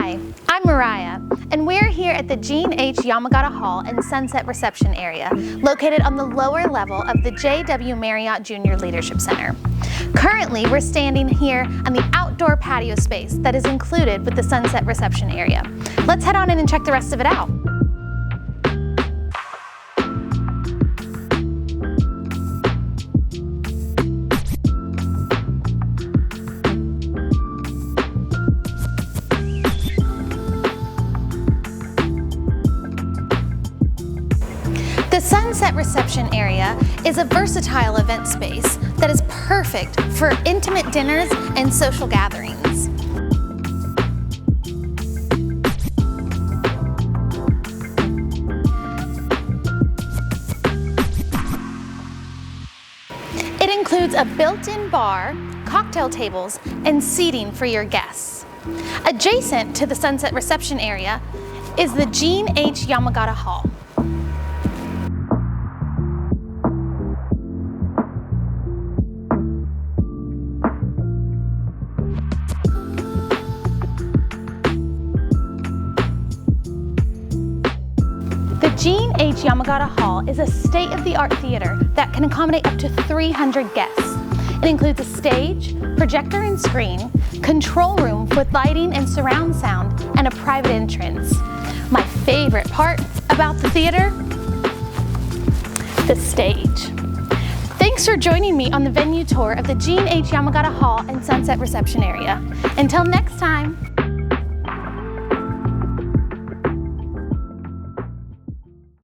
Hi, I'm Mariah, and we're here at the Gene H. Yamagata Hall and Sunset Reception Area, located on the lower level of the J.W. Marriott Jr. Leadership Center. Currently, we're standing here on the outdoor patio space that is included with the Sunset Reception Area. Let's head on in and check the rest of it out. The Sunset Reception Area is a versatile event space that is perfect for intimate dinners and social gatherings. It includes a built-in bar, cocktail tables, and seating for your guests. Adjacent to the Sunset Reception Area is the Gene H. Yamagata Hall. The Gene H. Yamagata Hall is a state-of-the-art theater that can accommodate up to 300 guests. It includes a stage, projector and screen, control room with lighting and surround sound, and a private entrance. My favorite part about the theater? The stage. Thanks for joining me on the venue tour of the Gene H. Yamagata Hall and Sunset Reception Area. Until next time.